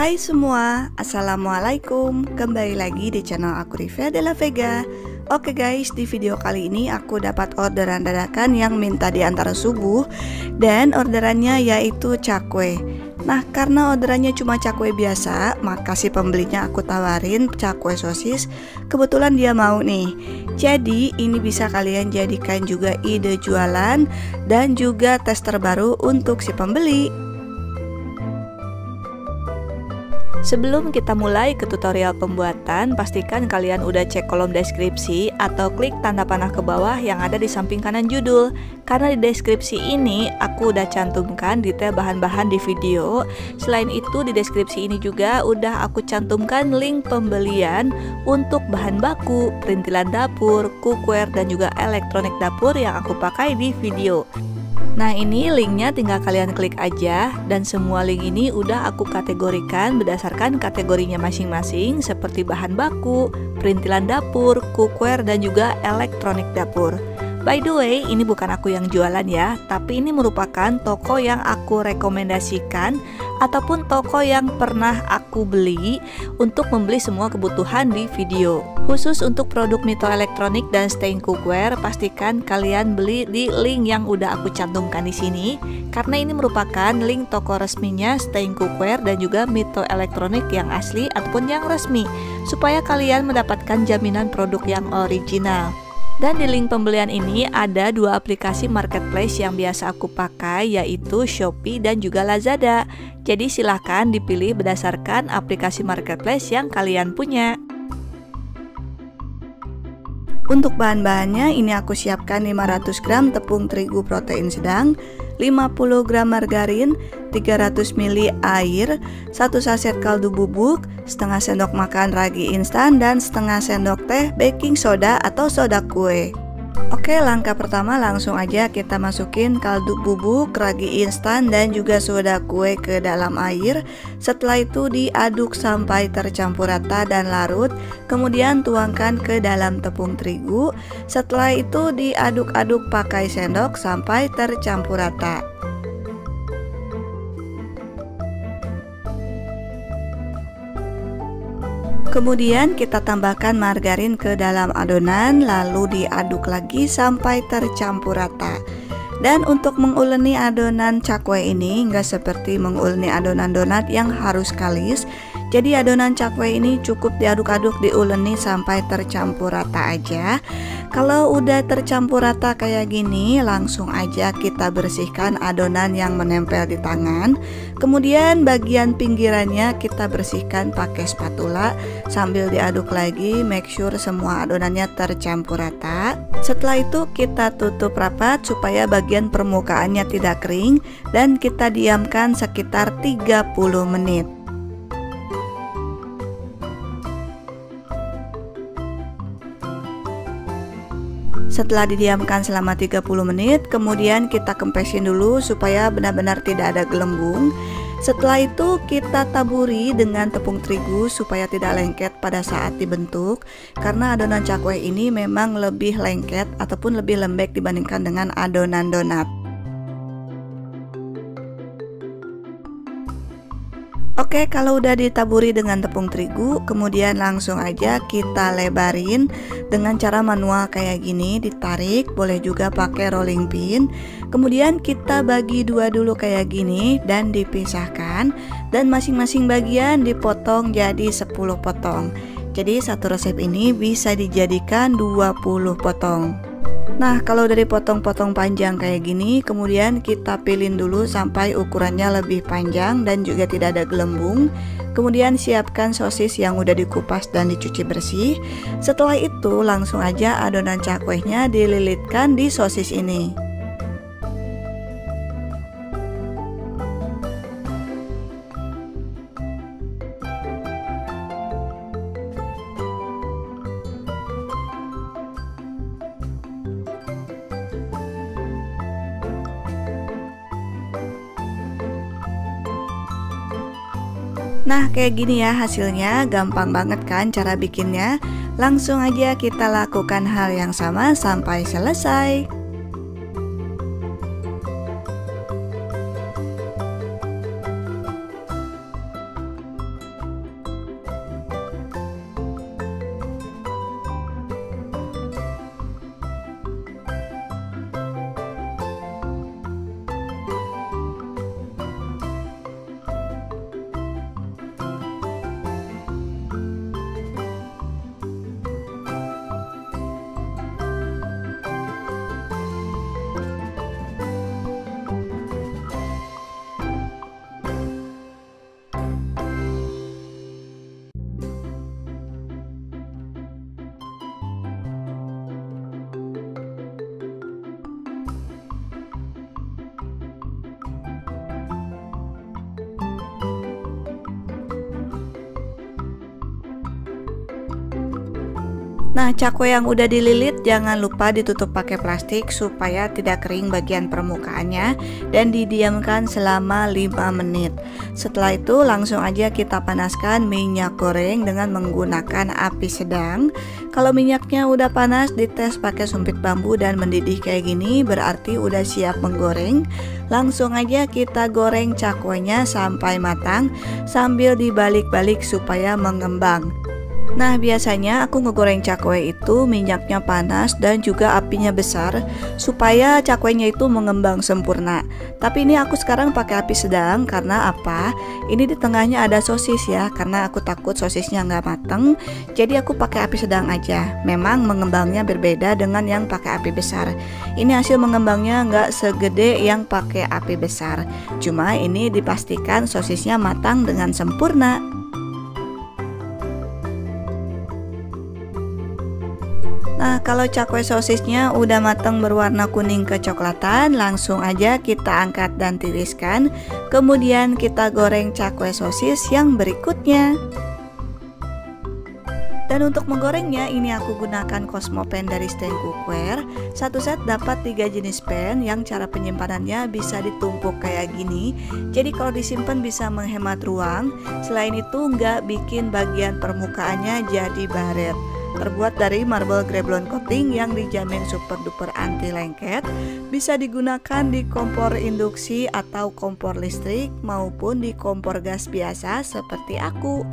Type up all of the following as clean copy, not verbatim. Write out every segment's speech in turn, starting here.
Hai semua, Assalamualaikum. Kembali lagi di channel aku, Rivia Della Vega. Oke guys, di video kali ini aku dapat orderan dadakan yang minta diantar subuh. Dan orderannya yaitu cakwe. Nah, karena orderannya cuma cakwe biasa, maka si pembelinya aku tawarin cakwe sosis. Kebetulan dia mau nih. Jadi ini bisa kalian jadikan juga ide jualan dan juga tes terbaru untuk si pembeli. Sebelum kita mulai ke tutorial pembuatan, pastikan kalian udah cek kolom deskripsi atau klik tanda panah ke bawah yang ada di samping kanan judul. Karena di deskripsi ini aku udah cantumkan detail bahan-bahan di video. Selain itu di deskripsi ini juga udah aku cantumkan link pembelian untuk bahan baku, perintilan dapur, cookware dan juga elektronik dapur yang aku pakai di video. Nah, ini linknya tinggal kalian klik aja, dan semua link ini udah aku kategorikan berdasarkan kategorinya masing-masing seperti bahan baku, perintilan dapur, cookware dan juga elektronik dapur. By the way, ini bukan aku yang jualan ya, tapi ini merupakan toko yang aku rekomendasikan ataupun toko yang pernah aku beli untuk membeli semua kebutuhan di video. Khusus untuk produk Mito elektronik dan stain cookware, pastikan kalian beli di link yang udah aku cantumkan di sini, karena ini merupakan link toko resminya stain cookware dan juga Mito elektronik yang asli ataupun yang resmi, supaya kalian mendapatkan jaminan produk yang original. Dan di link pembelian ini ada dua aplikasi marketplace yang biasa aku pakai, yaitu Shopee dan juga Lazada. Jadi silahkan dipilih berdasarkan aplikasi marketplace yang kalian punya. Untuk bahan-bahannya ini aku siapkan 500 gram tepung terigu protein sedang, 50 gram margarin, 300 ml air, 1 saset kaldu bubuk, setengah sendok makan ragi instan, dan setengah sendok teh baking soda atau soda kue. Oke, langkah pertama langsung aja kita masukin kaldu bubuk, ragi instan dan juga soda kue ke dalam air. Setelah itu diaduk sampai tercampur rata dan larut. Kemudian tuangkan ke dalam tepung terigu. Setelah itu diaduk-aduk pakai sendok sampai tercampur rata. Kemudian kita tambahkan margarin ke dalam adonan, lalu diaduk lagi sampai tercampur rata. Dan untuk menguleni adonan cakwe ini nggak seperti menguleni adonan donat yang harus kalis. Jadi adonan cakwe ini cukup diaduk-aduk, diuleni sampai tercampur rata aja. Kalau udah tercampur rata kayak gini, langsung aja kita bersihkan adonan yang menempel di tangan. Kemudian bagian pinggirannya kita bersihkan pakai spatula sambil diaduk lagi, make sure semua adonannya tercampur rata. Setelah itu kita tutup rapat supaya bagian permukaannya tidak kering dan kita diamkan sekitar 30 menit. Setelah didiamkan selama 30 menit, kemudian kita kempesin dulu supaya benar-benar tidak ada gelembung. Setelah itu kita taburi dengan tepung terigu supaya tidak lengket pada saat dibentuk, karena adonan cakwe ini memang lebih lengket ataupun lebih lembek dibandingkan dengan adonan donat. Oke, kalau udah ditaburi dengan tepung terigu, kemudian langsung aja kita lebarin dengan cara manual kayak gini, ditarik, boleh juga pakai rolling pin. Kemudian kita bagi dua dulu kayak gini dan dipisahkan, dan masing-masing bagian dipotong jadi 10 potong. Jadi satu resep ini bisa dijadikan 20 potong. Nah, kalau dari potong-potong panjang kayak gini, kemudian kita pilin dulu sampai ukurannya lebih panjang dan juga tidak ada gelembung. Kemudian siapkan sosis yang udah dikupas dan dicuci bersih. Setelah itu langsung aja adonan cakwenya dililitkan di sosis ini. Nah, kayak gini ya hasilnya, gampang banget kan cara bikinnya. Langsung aja kita lakukan hal yang sama sampai selesai. Nah, cakwe yang udah dililit jangan lupa ditutup pakai plastik supaya tidak kering bagian permukaannya dan didiamkan selama 5 menit. Setelah itu langsung aja kita panaskan minyak goreng dengan menggunakan api sedang. Kalau minyaknya udah panas, dites pakai sumpit bambu dan mendidih kayak gini, berarti udah siap menggoreng. Langsung aja kita goreng cakwenya sampai matang sambil dibalik-balik supaya mengembang. Nah, biasanya aku ngegoreng cakwe itu minyaknya panas dan juga apinya besar supaya cakwenya itu mengembang sempurna. Tapi ini aku sekarang pakai api sedang karena apa? Ini di tengahnya ada sosis ya, karena aku takut sosisnya nggak mateng. Jadi aku pakai api sedang aja. Memang mengembangnya berbeda dengan yang pakai api besar. Ini hasil mengembangnya nggak segede yang pakai api besar. Cuma ini dipastikan sosisnya matang dengan sempurna. Nah, kalau cakwe sosisnya udah matang berwarna kuning kecoklatan, langsung aja kita angkat dan tiriskan. Kemudian kita goreng cakwe sosis yang berikutnya. Dan untuk menggorengnya, ini aku gunakan Cosmo Pan dari Stand Cookware. Satu set dapat 3 jenis pan yang cara penyimpanannya bisa ditumpuk kayak gini. Jadi kalau disimpan bisa menghemat ruang. Selain itu nggak bikin bagian permukaannya jadi baret. Terbuat dari marble Greblon coating yang dijamin super duper anti lengket. Bisa digunakan di kompor induksi atau kompor listrik maupun di kompor gas biasa seperti aku.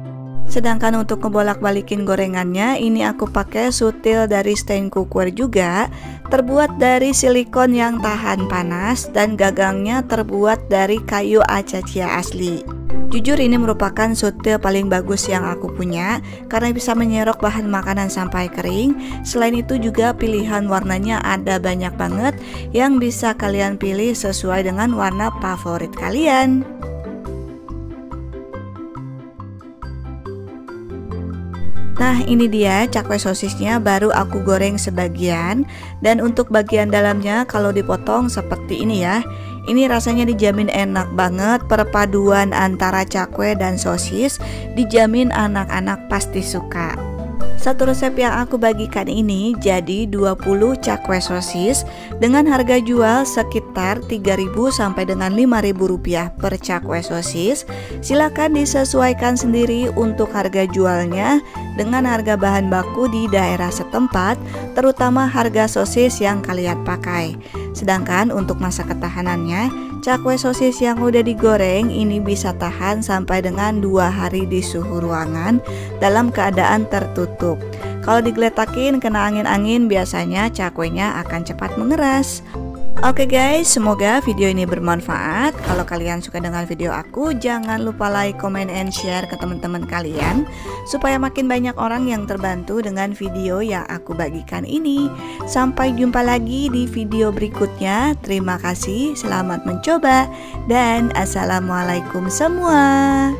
Sedangkan untuk ngebolak-balikin gorengannya, ini aku pakai sutil dari Stand Cookware juga. Terbuat dari silikon yang tahan panas dan gagangnya terbuat dari kayu acacia asli. Jujur ini merupakan sutil paling bagus yang aku punya karena bisa menyerok bahan makanan sampai kering. Selain itu juga pilihan warnanya ada banyak banget yang bisa kalian pilih sesuai dengan warna favorit kalian. Nah, ini dia cakwe sosisnya baru aku goreng sebagian. Dan untuk bagian dalamnya kalau dipotong seperti ini ya. Ini rasanya dijamin enak banget, perpaduan antara cakwe dan sosis dijamin anak-anak pasti suka. Satu resep yang aku bagikan ini jadi 20 cakwe sosis dengan harga jual sekitar 3.000 sampai dengan 5.000 rupiah per cakwe sosis. Silakan disesuaikan sendiri untuk harga jualnya dengan harga bahan baku di daerah setempat, terutama harga sosis yang kalian pakai. Sedangkan untuk masa ketahanannya, cakwe sosis yang udah digoreng ini bisa tahan sampai dengan 2 hari di suhu ruangan dalam keadaan tertutup. Kalau digeletakin kena angin-angin biasanya cakwenya akan cepat mengeras. Oke guys, semoga video ini bermanfaat. Kalau kalian suka dengan video aku, jangan lupa like, comment, and share ke teman-teman kalian supaya makin banyak orang yang terbantu dengan video yang aku bagikan ini. Sampai jumpa lagi di video berikutnya. Terima kasih, selamat mencoba, dan assalamualaikum semua.